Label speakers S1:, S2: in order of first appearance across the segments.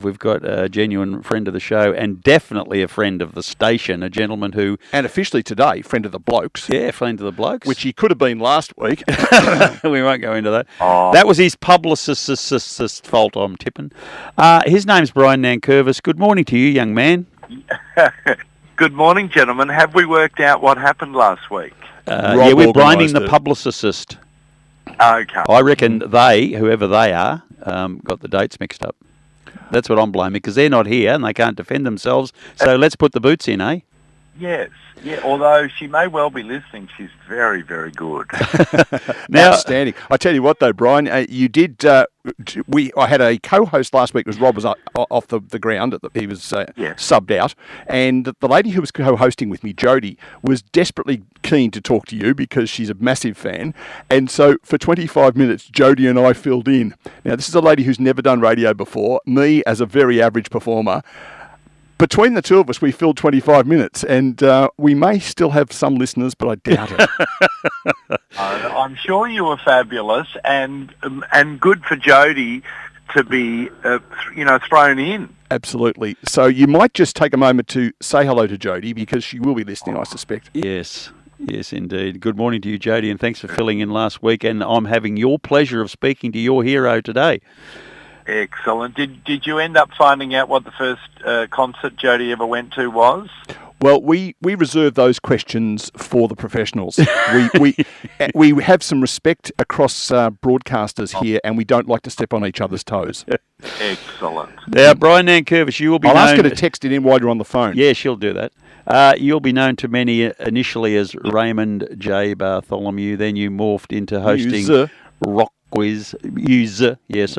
S1: We've got a genuine friend of the show and definitely a friend of the station, a gentleman who...
S2: And officially today, friend of the blokes.
S1: Yeah, friend of the blokes.
S2: Which he could have been last week.
S1: We won't go into that.
S3: Oh.
S1: That was his publicist's fault, I'm tipping. His name's Brian Nankervis. Good morning to you, young man.
S3: Good morning, gentlemen. Have we worked out what happened last week?
S1: Yeah, we're blaming the publicist.
S3: Okay.
S1: I reckon they, whoever they are, got the dates mixed up. That's what I'm blaming, because they're not here and they can't defend themselves. So let's put the boots in, eh?
S3: Yes. Yeah, although she may well be listening, she's very, very good.
S2: Now, outstanding. I tell you what, though, Brian, you did. I had a co-host last week. Rob was off the ground. He was subbed out, and the lady who was co-hosting with me, Jodie, was desperately keen to talk to you because she's a massive fan. And so for 25 minutes, Jodie and I filled in. Now, this is a lady who's never done radio before. Me, as a very average performer. Between the two of us, we filled 25 minutes, and we may still have some listeners, but I doubt it.
S3: I'm sure you were fabulous, and good for Jodie to be, thrown in.
S2: Absolutely. So you might just take a moment to say hello to Jodie, because she will be listening, I suspect.
S1: Yes, indeed. Good morning to you, Jodie, and thanks for filling in last week. And I'm having your pleasure of speaking to your hero today.
S3: Excellent. Did you end up finding out what the first concert Jodie ever went to was?
S2: Well, we reserve those questions for the professionals. we have some respect across broadcasters here, and we don't like to step on each other's toes.
S3: Excellent.
S1: Now, Brian Nankervis, you will be
S2: I'll ask her to text it in while you're on the phone.
S1: Yeah, she'll do that. You'll be known to many initially as Raymond J. Bartholomew. Then you morphed into hosting Rock Quiz.
S3: Yes.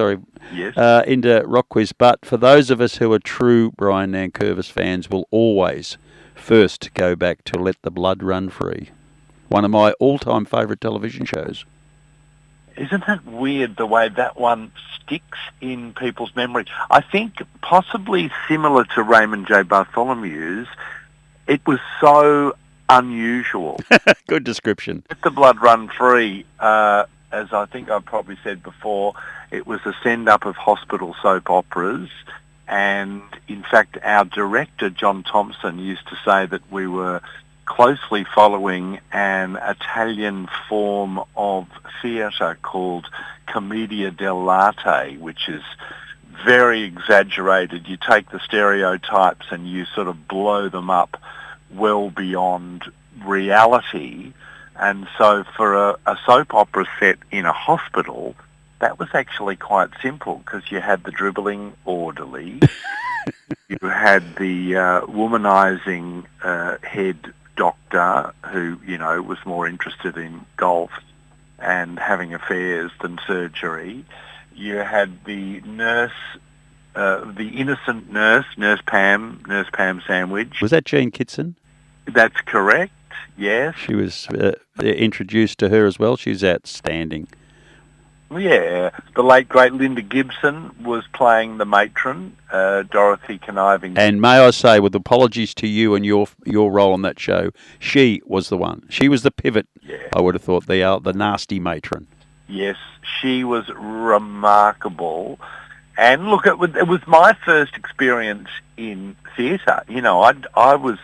S1: Into Rock Quiz. But for those of us who are true Brian Nankervis fans, will always first go back to Let the Blood Run Free. One of my all-time favourite television shows.
S3: Isn't it weird the way that one sticks in people's memory? I think possibly similar to Raymond J. Bartholomew's, it was so unusual.
S1: Good description.
S3: Let the Blood Run Free, as I think I've probably said before, it was a send-up of hospital soap operas. And in fact, our director, John Thompson, used to say that we were closely following an Italian form of theatre called commedia dell'arte, which is very exaggerated. You take the stereotypes and you sort of blow them up well beyond reality. And so for a soap opera set in a hospital, that was actually quite simple, because you had the dribbling orderly, you had the womanising head doctor who, was more interested in golf and having affairs than surgery. You had the nurse, the innocent nurse, Nurse Pam Sandwich.
S1: Was that Jean Kitson?
S3: That's correct. Yes.
S1: She was introduced to her as well. She's outstanding.
S3: Yeah. The late, great Linda Gibson was playing the matron, Dorothy Conniving.
S1: And may I say, with apologies to you and your role on that show, she was the one. She was the pivot, I would have thought, the nasty matron.
S3: Yes, she was remarkable. And look, it was my first experience in theatre. I was...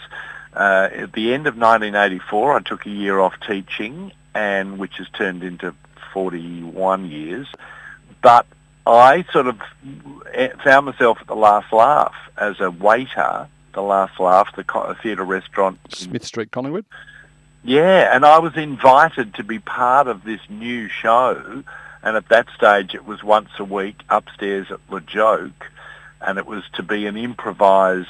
S3: at the end of 1984, I took a year off teaching, which has turned into 41 years. But I sort of found myself at the Last Laugh as a waiter. The Last Laugh, the theatre restaurant,
S2: Smith Street, Collingwood.
S3: Yeah, and I was invited to be part of this new show. And at that stage, it was once a week upstairs at Le Joke, and it was to be an improvised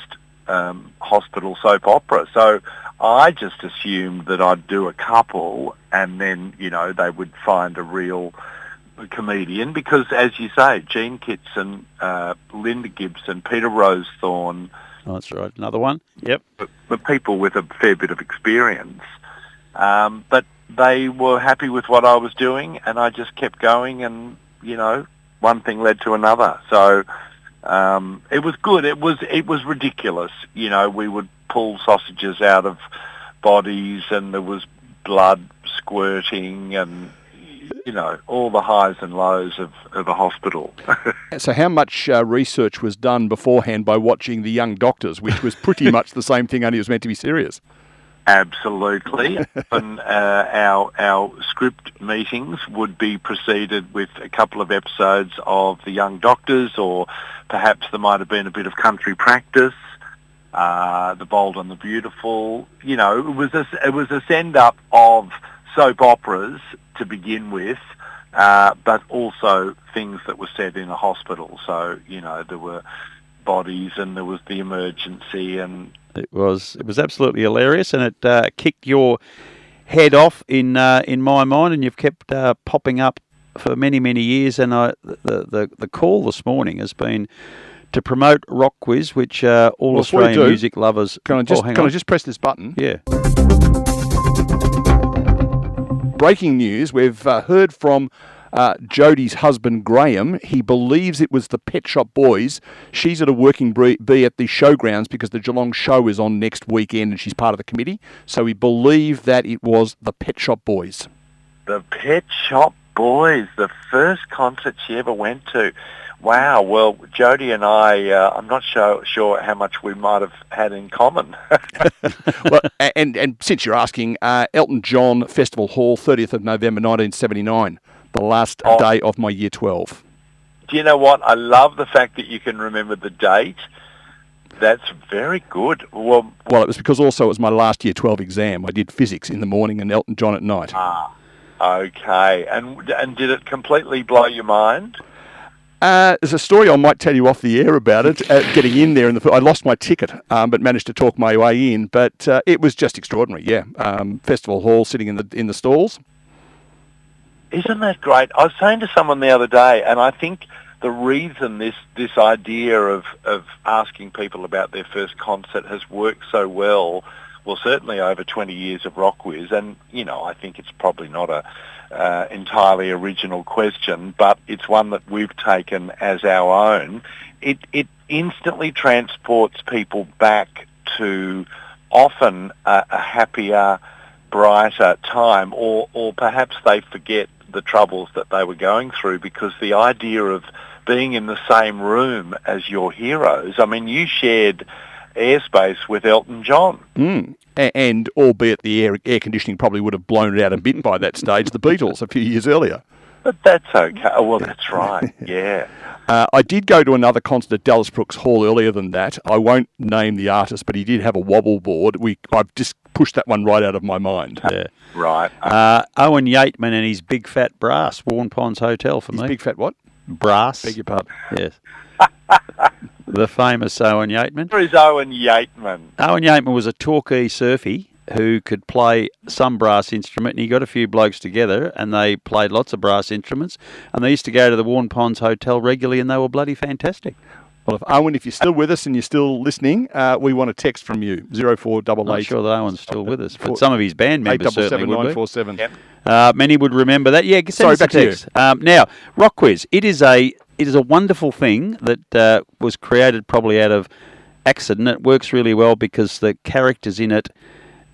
S3: hospital soap opera. So I just assumed that I'd do a couple and then, they would find a real comedian, because, as you say, Jean Kitson, Linda Gibson, Peter Rosethorn.
S1: Oh, that's right. Another one. Yep.
S3: But people with a fair bit of experience. But they were happy with what I was doing, and I just kept going, and, one thing led to another. So it was good. It was ridiculous. We would pull sausages out of bodies, and there was blood squirting, and all the highs and lows of a hospital.
S2: So how much research was done beforehand by watching The Young Doctors, which was pretty much the same thing, only it was meant to be serious?
S3: Absolutely. And our script meetings would be preceded with a couple of episodes of The Young Doctors, or perhaps there might have been a bit of country practice, The Bold and the Beautiful. It was a send-up of soap operas to begin with, but also things that were said in a hospital. So, there were bodies and there was the emergency, and
S1: it was absolutely hilarious, and it kicked your head off in my mind, and you've kept popping up for many, many years. And the call this morning has been to promote Rock Quiz, which all Australian music lovers...
S2: Can I just press this button?
S1: Yeah.
S2: Breaking news, we've heard from Jodie's husband, Graham. He believes it was the Pet Shop Boys. She's at a working bee at the showgrounds because the Geelong show is on next weekend and she's part of the committee. So we believe that it was the Pet Shop Boys.
S3: The Pet Shop Boys, the first concert she ever went to. Wow. Well, Jodie and I'm not sure how much we might have had in common.
S2: Well, and since you're asking, Elton John Festival Hall, 30th of November 1979, the last day of my year 12.
S3: Do you know what? I love the fact that you can remember the date. That's very good. Well,
S2: it was because also it was my last year 12 exam. I did physics in the morning and Elton John at night.
S3: Okay. And did it completely blow your mind?
S2: There's a story I might tell you off the air about it. Getting in there, I lost my ticket, but managed to talk my way in. But it was just extraordinary. Yeah, Festival Hall, sitting in the stalls.
S3: Isn't that great? I was saying to someone the other day, and I think the reason this idea of asking people about their first concert has worked so well, certainly over 20 years of Rock Quiz, and I think it's probably not a entirely original question, but it's one that we've taken as our own. It instantly transports people back to often a happier, brighter time, or perhaps they forget the troubles that they were going through, because the idea of being in the same room as your heroes, I mean, you shared airspace with Elton John.
S2: And albeit the air conditioning probably would have blown it out a bit by that stage, the Beatles a few years earlier.
S3: But that's okay. Well, that's right, yeah.
S2: I did go to another concert at Dallas Brooks Hall earlier than that. I won't name the artist, but he did have a wobble board. I've just pushed that one right out of my mind.
S1: Yeah.
S3: Right.
S1: Owen Yateman and his Big Fat Brass, Warren Ponds Hotel for me.
S2: His Big Fat what?
S1: Brass.
S2: Beg your pardon.
S1: Yes. The famous Owen Yateman.
S3: Where is Owen Yateman?
S1: Owen Yateman was a Torquay surfie who could play some brass instrument, and he got a few blokes together and they played lots of brass instruments, and they used to go to the Warren Ponds Hotel regularly, and they were bloody fantastic.
S2: Well, if you're still with us and you're still listening, we want a text from you, 0488.
S1: I'm not sure that Owen's still with us, but some of his band members certainly would be.
S2: Yep.
S1: Many would remember that. Yeah, send us a text. Now, Rock Quiz. It is a wonderful thing that was created probably out of accident. It works really well because the characters in it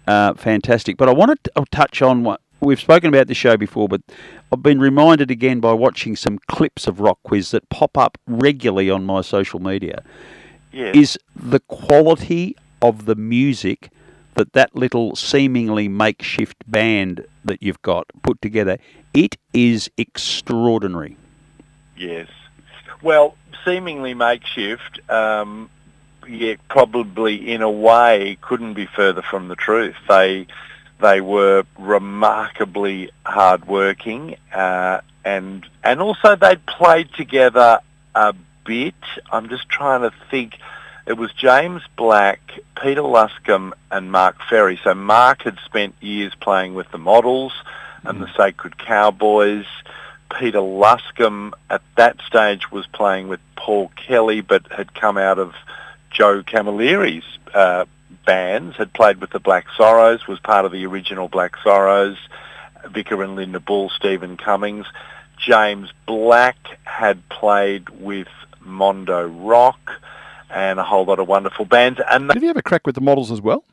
S1: are fantastic. But I wanted to touch on what we've spoken about this show before, but I've been reminded again by watching some clips of Rock Quiz that pop up regularly on my social media.
S3: Yes.
S1: Is the quality of the music that little seemingly makeshift band that you've got put together. It is extraordinary.
S3: Yes. Well, seemingly makeshift, probably in a way couldn't be further from the truth. They were remarkably hardworking, and also they'd played together a bit. I'm just trying to think. It was James Black, Peter Luscombe, and Mark Ferry. So Mark had spent years playing with the Models and the Sacred Cowboys. Peter Luscombe at that stage was playing with Paul Kelly, but had come out of Joe Camilleri's bands, had played with the Black Sorrows, was part of the original Black Sorrows, Vicar and Linda Bull, Stephen Cummings. James Black had played with Mondo Rock and a whole lot of wonderful bands. And
S2: did he have a crack with the Models as well?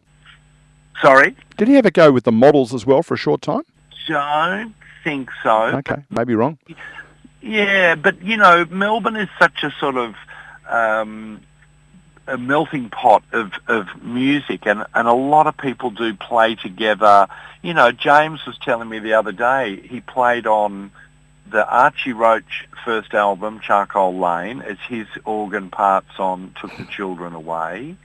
S3: Sorry?
S2: Did he ever go with the Models as well for a short time?
S3: Don't think so.
S2: Okay, maybe wrong.
S3: Yeah, but, Melbourne is such a sort of a melting pot of music, and a lot of people do play together. James was telling me the other day he played on the Archie Roach first album, Charcoal Lane, as his organ parts on Took the Children Away.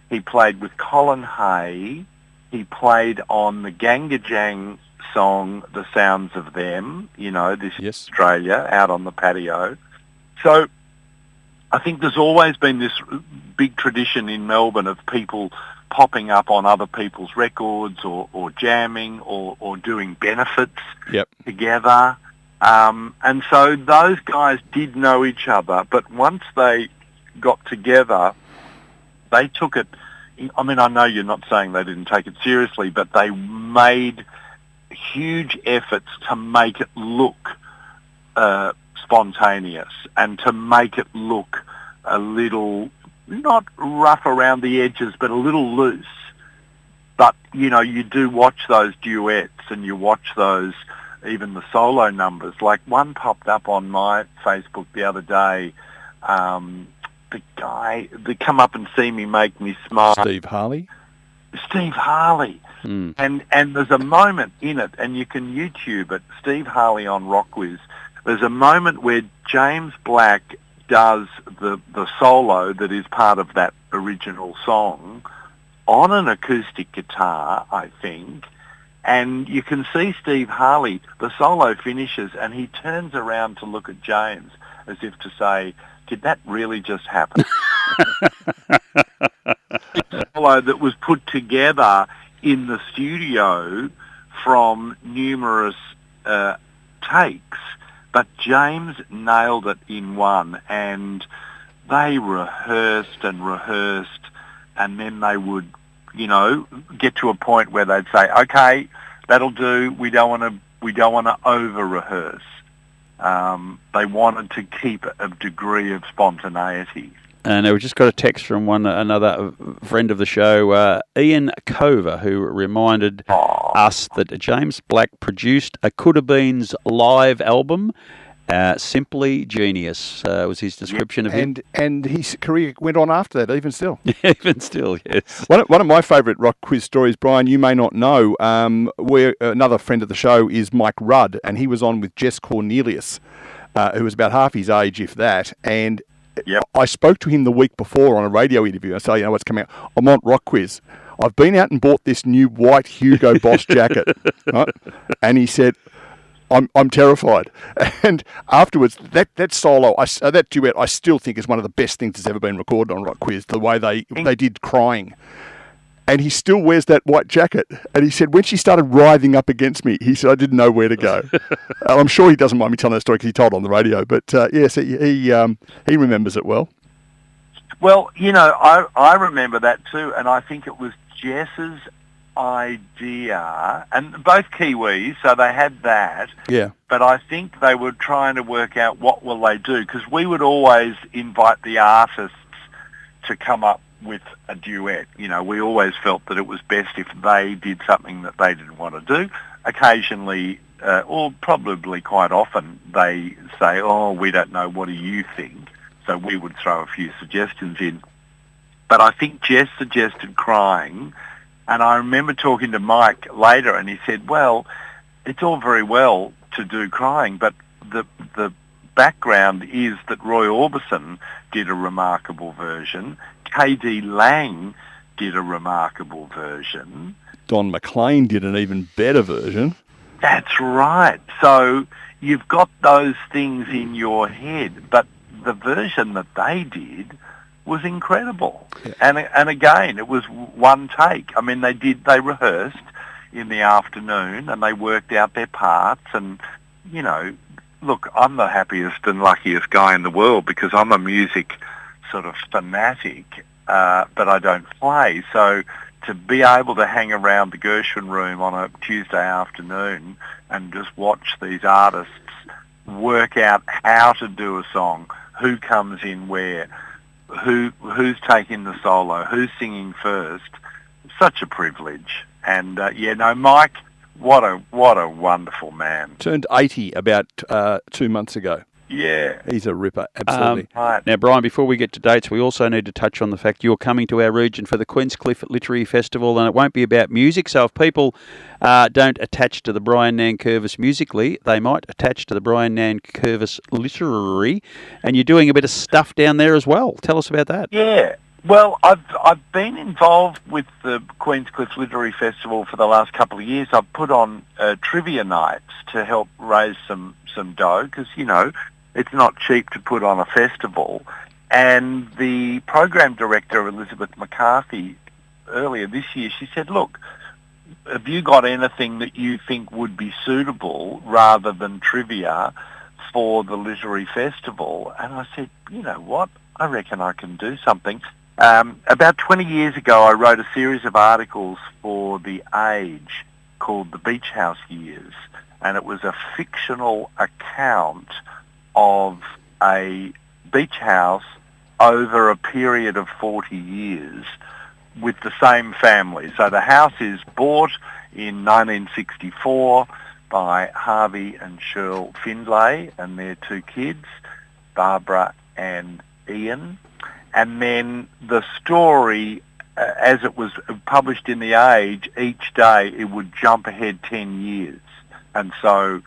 S3: He played with Colin Hay. He played on the Gangajang song, The Sounds of Them, this is Australia, out on the patio. So I think there's always been this big tradition in Melbourne of people popping up on other people's records or jamming or doing benefits together. And so those guys did know each other, but once they got together, they took it. I mean, I know you're not saying they didn't take it seriously, but they made huge efforts to make it look spontaneous and to make it look a little, not rough around the edges, but a little loose. But, you do watch those duets and you watch those, even the solo numbers. Like one popped up on my Facebook the other day, the guy, the Come Up and See Me, Make Me Smile.
S2: Steve Harley.
S3: And there's a moment in it, and you can YouTube it, Steve Harley on Rockwiz. There's a moment where James Black does the solo that is part of that original song on an acoustic guitar, I think, and you can see Steve Harley, the solo finishes, and he turns around to look at James as if to say, did that really just happen? Solo that was put together in the studio from numerous takes, but James nailed it in one, and they rehearsed, and then they would, get to a point where they'd say, okay, that'll do, we don't want to over-rehearse. They wanted to keep a degree of spontaneity.
S1: And we just got a text from another friend of the show, Ian Cover, who reminded us that James Black produced a Coulda Beans live album. Simply genius was his description of him.
S2: And his career went on after that, even still.
S1: Even still, yes.
S2: One of my favourite rock quiz stories, Brian, you may not know, where another friend of the show is Mike Rudd, and he was on with Jess Cornelius, who was about half his age, if that, and I spoke to him the week before on a radio interview. I said, what's coming out? I'm on Rock Quiz. I've been out and bought this new white Hugo Boss jacket. Right? And he said, I'm terrified. And afterwards, that solo, that duet, I still think is one of the best things that's ever been recorded on Rock Quiz, the way they did Crying. And he still wears that white jacket. And he said, when she started writhing up against me, he said, I didn't know where to go. I'm sure he doesn't mind me telling that story because he told it on the radio. But yes, he remembers it well.
S3: Well, I remember that too. And I think it was Jess's idea, and both Kiwis, so they had that. Yeah. But I think they were trying to work out what will they do, because we would always invite the artists to come up with a duet. We always felt that it was best if they did something that they didn't want to do. Occasionally, or probably quite often, they say, oh, we don't know, what do you think? So we would throw a few suggestions in. But I think Jess suggested Crying, and I remember talking to Mike later, and he said, well, it's all very well to do Crying, but the background is that Roy Orbison did a remarkable version. K.D. Lang did a remarkable version.
S2: Don McLean did an even better version.
S3: That's right. So you've got those things in your head, but the version that they did was incredible. Yeah. And again, it was one take. I mean, they rehearsed in the afternoon and they worked out their parts, and, look, I'm the happiest and luckiest guy in the world because I'm a music sort of fanatic, but I don't play. So to be able to hang around the Gershwin room on a Tuesday afternoon and just watch these artists work out how to do a song, who comes in where, who's taking the solo, who's singing first, such a privilege. And Mike what a wonderful man.
S2: Turned 80 about 2 months ago.
S3: Yeah.
S2: He's a ripper, absolutely.
S3: Right.
S1: Now, Brian, before we get to dates, we also need to touch on the fact you're coming to our region for the Queenscliff Literary Festival, and it won't be about music. So if people don't attach to the Brian Nankervis musically, they might attach to the Brian Nankervis literary, and you're doing a bit of stuff down there as well. Tell us about that.
S3: Yeah. Well, I've been involved with the Queenscliff Literary Festival for the last couple of years. I've put on trivia nights to help raise some dough because, you know, it's not cheap to put on a festival. And the program director, Elizabeth McCarthy, earlier this year, she said, look, have you got anything that you think would be suitable rather than trivia for the literary festival? And I said, you know what, I reckon I can do something. About 20 years ago, I wrote a series of articles for The Age called The Beach House Years, and it was a fictional account of a beach house over a period of 40 years with the same family. So the house is bought in 1964 by Harvey and Shirl Findlay and their 2 kids, Barbara and Ian. And then the story, as it was published in The Age, each day it would jump ahead 10 years. And so,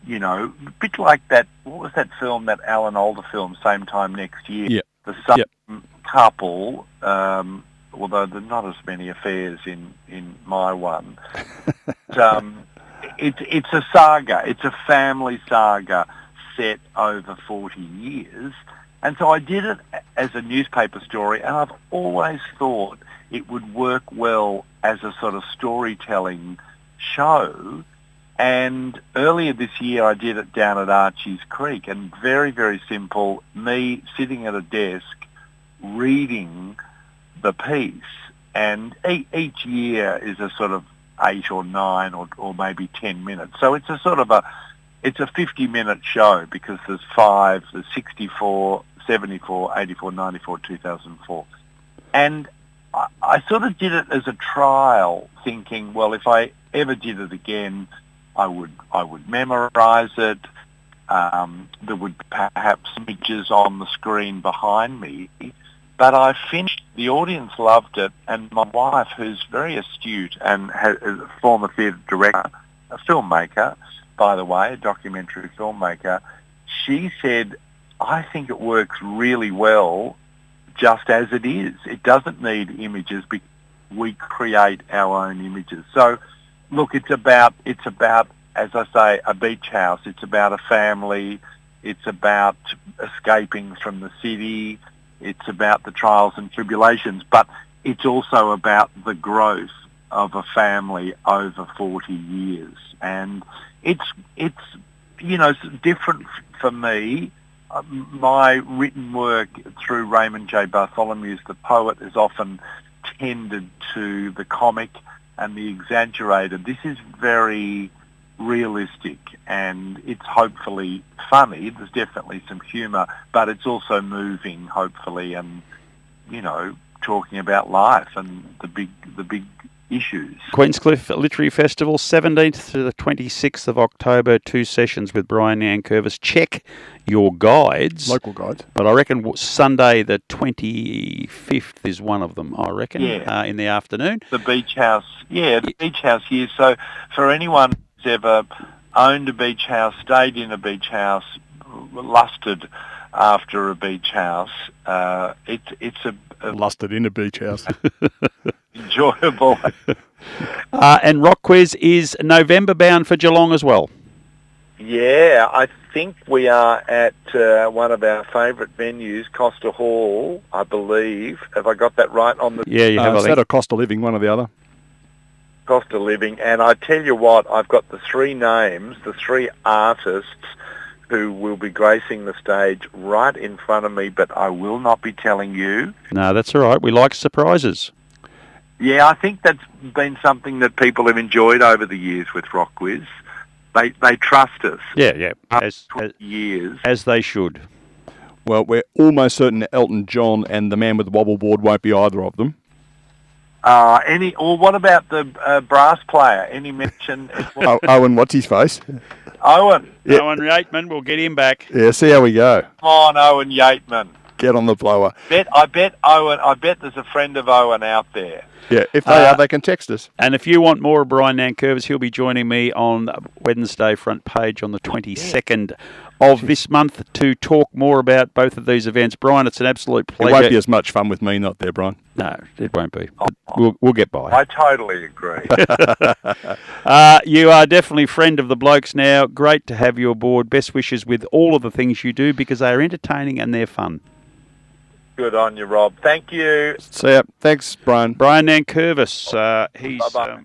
S3: you know, a bit like that, what was that film, that Alan Alda film, Same Time Next Year?
S2: Yeah.
S3: The same couple, although there's not as many affairs in my one. It's a saga. It's a family saga set over 40 years. And so I did it as a newspaper story, and I've always thought it would work well as a sort of storytelling show. And earlier this year I did it down at Archie's Creek, and very, very simple, me sitting at a desk reading the piece. And each year is a sort of 8 or 9 or maybe 10 minutes. So it's a sort of it's a 50-minute show because there's 5, there's 64, 74, 84, 94, 2004. And I sort of did it as a trial, thinking, well, if I ever did it again, I would memorise it. There would perhaps images on the screen behind me. But I finished, the audience loved it, and my wife, who's very astute and is a former theatre director, a filmmaker, by the way, a documentary filmmaker, she said, I think it works really well just as it is. It doesn't need images because we create our own images. So, look, it's about, as I say, a beach house. It's about a family. It's about escaping from the city. It's about the trials and tribulations. But it's also about the growth of a family over 40 years. And it's you know, different for me. My written work through Raymond J. Bartholomew's The Poet is often tended to the comic and the exaggerated. This is very realistic, and it's hopefully funny. There's definitely some humour, but it's also moving, hopefully, and, you know, talking about life and the big issues.
S1: Queenscliff Literary Festival, 17th to the 26th of October, 2 sessions with Brian Nankervis. Check your guides.
S2: Local guides.
S1: But I reckon Sunday the 25th is one of them, I reckon, in the afternoon.
S3: The Beach House, the Beach House year. So for anyone who's ever owned a beach house, stayed in a beach house, lusted after a beach house, it's a
S2: lusted in a beach house.
S3: Enjoyable.
S1: And Rock Quiz is November bound for Geelong as well.
S3: Yeah, I think we are at one of our favourite venues, Costa Hall, I believe. Have I got that right on the...
S1: Yeah, you have.
S2: Is that a Costa Living, one or the other?
S3: Costa Living. And I tell you what, I've got the 3 names, the 3 artists who will be gracing the stage right in front of me, but I will not be telling you.
S1: No, that's all right. We like surprises.
S3: Yeah, I think that's been something that people have enjoyed over the years with Rock Quiz. They trust us.
S1: Yeah.
S3: As years.
S1: As they should.
S2: Well, we're almost certain that Elton John and the man with the wobble board won't be either of them.
S3: What about the brass player? Any mention?
S2: Owen, what's his face?
S3: Owen.
S1: Yeah. Owen Yateman, we'll get him back.
S2: Yeah, see how we go.
S3: Come on, Owen Yateman.
S2: Get on the blower.
S3: I bet there's a friend of Owen out there.
S2: Yeah, if they are, they can text us.
S1: And if you want more of Brian Nankervis, he'll be joining me on Wednesday front page on the 22nd of this month to talk more about both of these events. Brian, it's an absolute pleasure.
S2: It won't be as much fun with me not there, Brian.
S1: No, it won't be. We'll get by.
S3: I totally agree.
S1: You are definitely a friend of the blokes now. Great to have you aboard. Best wishes with all of the things you do because they are entertaining and they're fun.
S3: Good on you, Rob. Thank you.
S2: See ya. Thanks, Brian.
S1: Brian Nankervis. He's...
S3: Bye-bye.